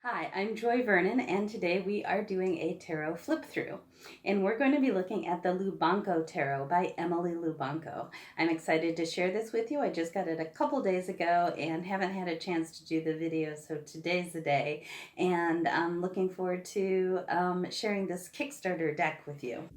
Hi, I'm Joy Vernon, and today we are doing a tarot flip through. And we're going to be looking at the Lubanko Tarot by Emily Lubanko. I'm excited to share this with you. I just got it a couple days ago and haven't had a chance to do the video, so today's the day. And I'm looking forward to sharing this Kickstarter deck with you.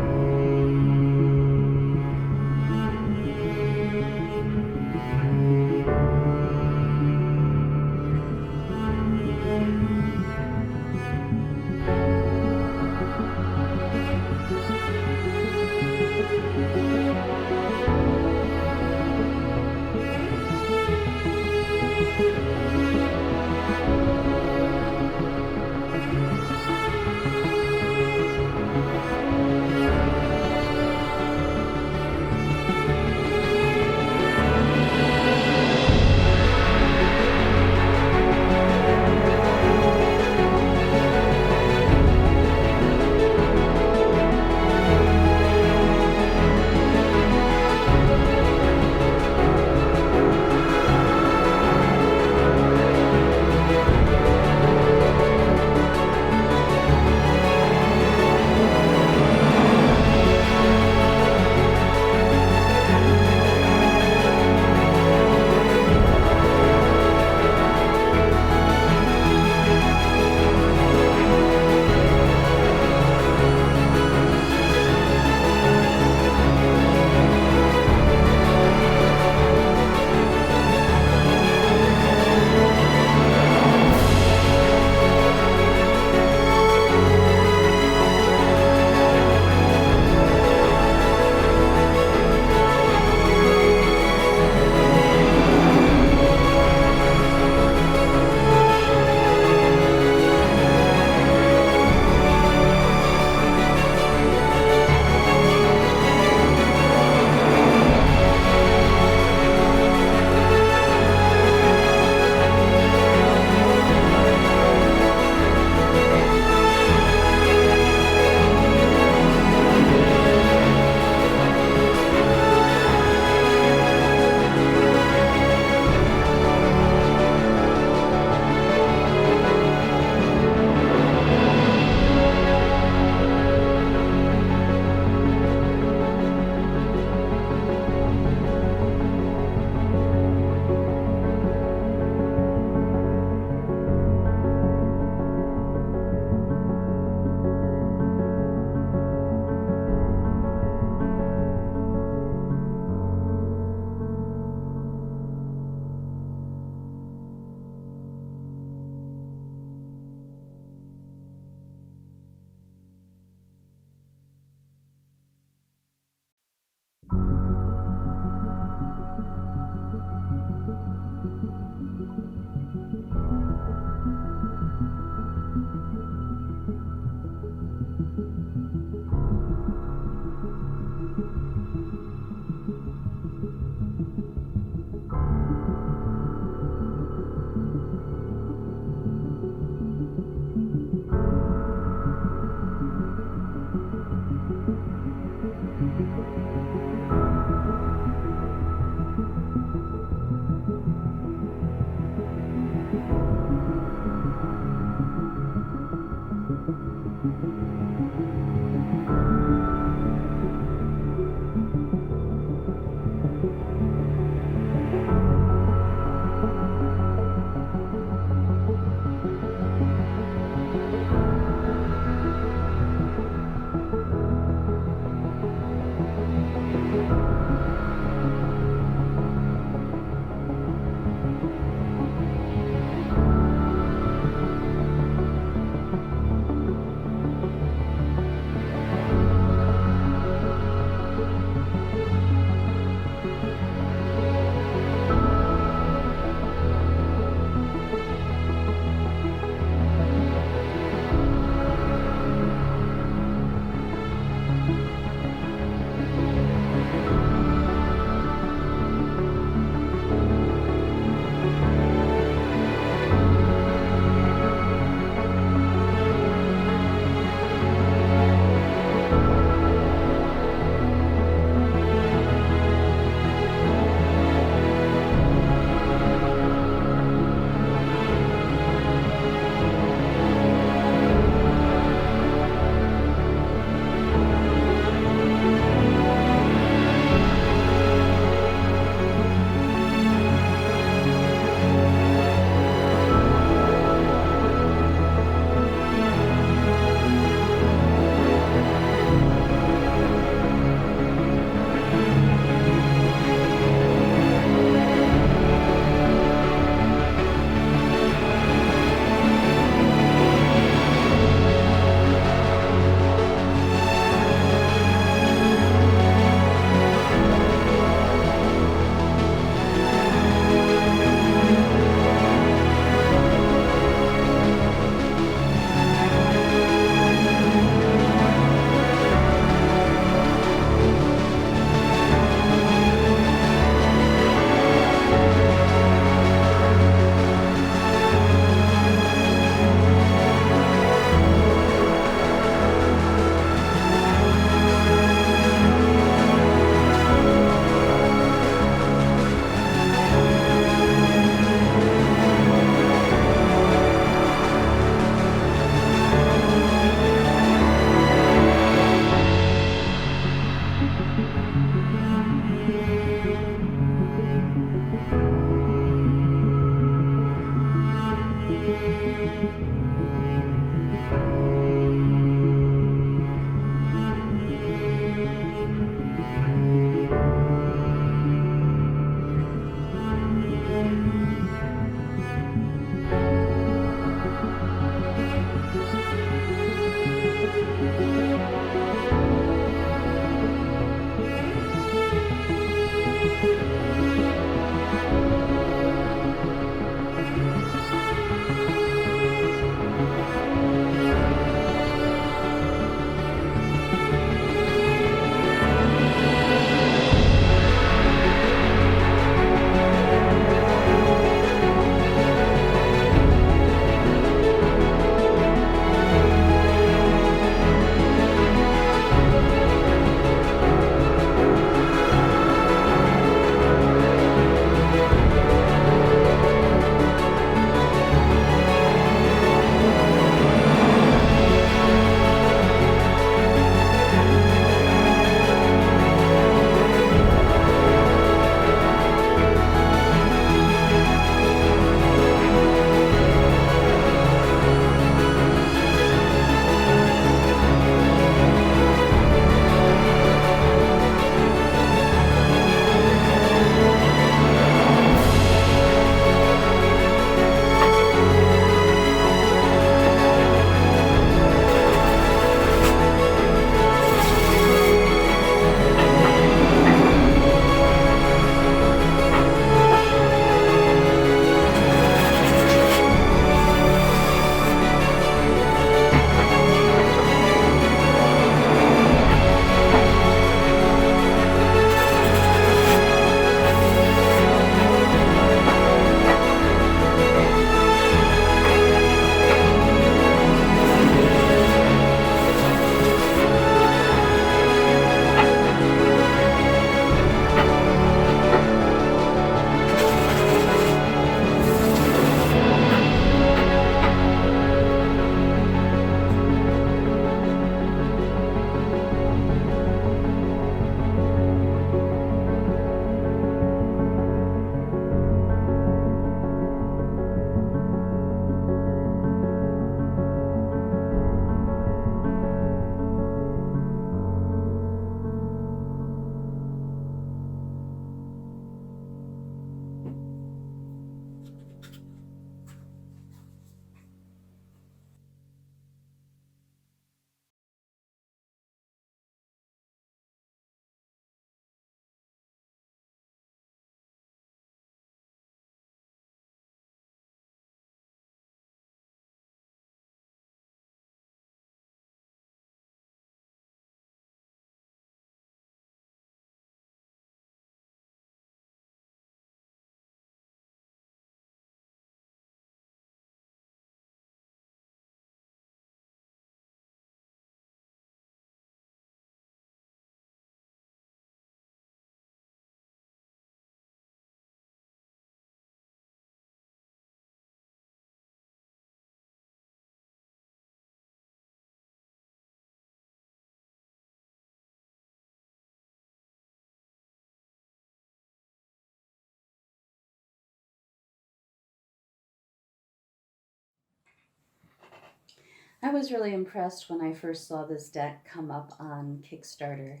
I was really impressed when I first saw this deck come up on Kickstarter.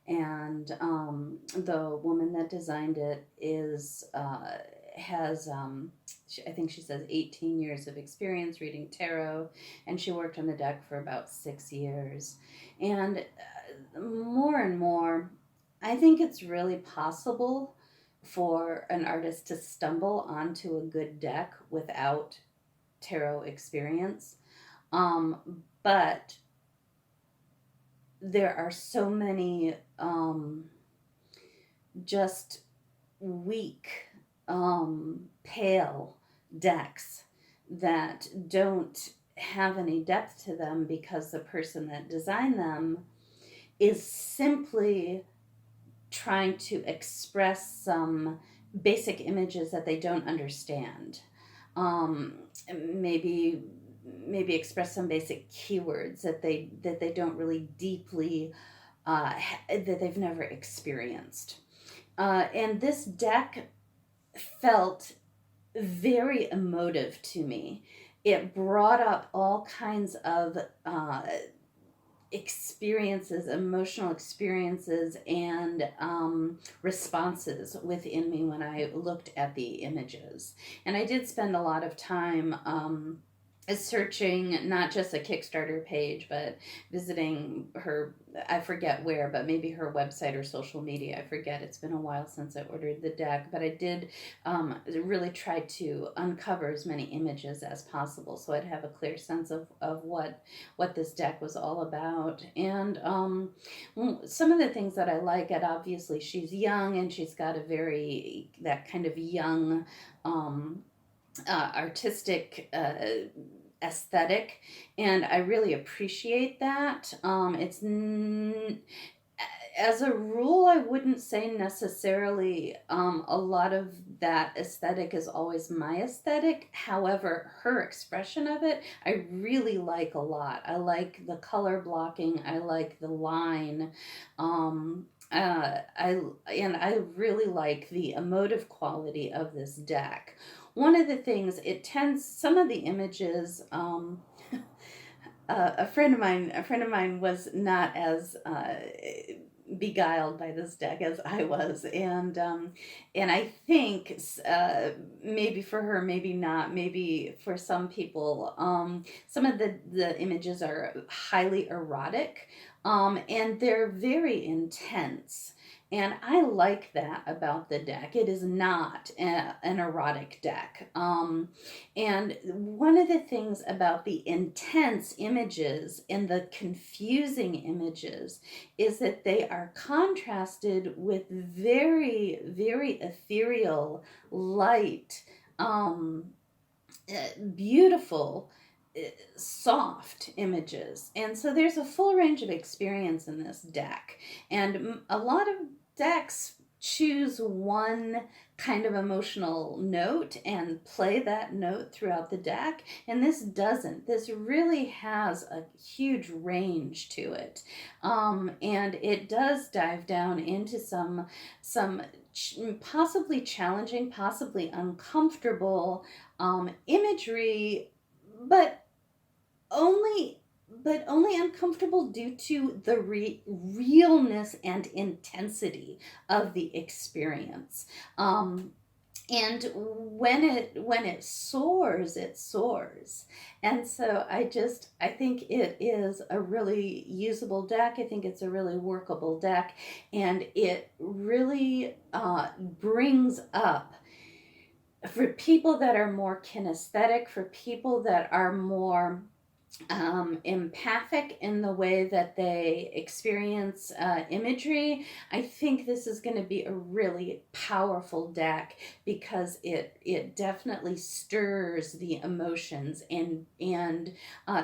And the woman that designed it has I think she says 18 years of experience reading tarot, and she worked on the deck for about 6 years. And more and more, I think it's really possible for an artist to stumble onto a good deck without tarot experience. But there are so many just weak, pale decks that don't have any depth to them because the person that designed them is simply trying to express some basic images that they don't understand. Um, maybe express some basic keywords that they don't really deeply that they've never experienced. And this deck felt very emotive to me. It brought up all kinds of experiences, emotional experiences, and responses within me when I looked at the images. And I did spend a lot of time searching not just a Kickstarter page, but visiting her, I forget where, but maybe her website or social media. I forget. It's been a while since I ordered the deck, but I did really try to uncover as many images as possible so I'd have a clear sense of what this deck was all about. And some of the things that I like, it obviously she's young and she's got a very, that kind of young artistic aesthetic, and I really appreciate that. As a rule, I wouldn't say necessarily a lot of that aesthetic is always my aesthetic. However, her expression of it, I really like a lot. I like the color blocking. I like the line. I really like the emotive quality of this deck. One of the things it tends, some of the images, a friend of mine was not as beguiled by this deck as I was, and I think maybe for her, maybe not, maybe for some people, some of the images are highly erotic, and they're very intense. And I like that about the deck. It is not an erotic deck. And one of the things about the intense images and the confusing images is that they are contrasted with very, very ethereal, light, beautiful, soft images. And so there's a full range of experience in this deck. And a lot of decks choose one kind of emotional note and play that note throughout the deck, and this doesn't. This really has a huge range to it, and it does dive down into some possibly challenging, possibly uncomfortable imagery, but only uncomfortable due to the realness and intensity of the experience. And when it soars, it soars. And so I think it is a really usable deck. I think it's a really workable deck, and it really brings up, for people that are more kinesthetic, for people that are more empathic in the way that they experience imagery, I think this is going to be a really powerful deck because it definitely stirs the emotions, and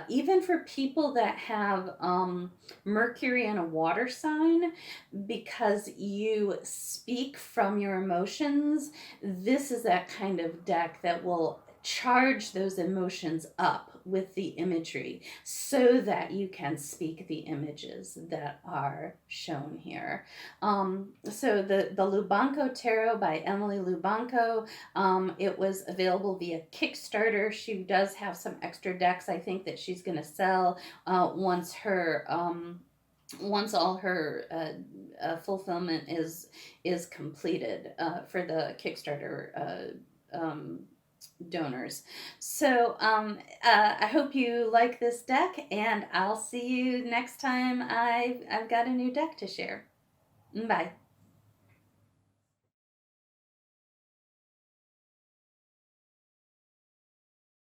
even for people that have Mercury in a water sign, because you speak from your emotions, this is that kind of deck that will charge those emotions up with the imagery so that you can speak the images that are shown here. So the Lubanko Tarot by Emily Lubanko, it was available via Kickstarter. She does have some extra decks, I think, that she's going to sell once all her fulfillment is completed for the Kickstarter donors. So I hope you like this deck, and I'll see you next time I've got a new deck to share. Bye.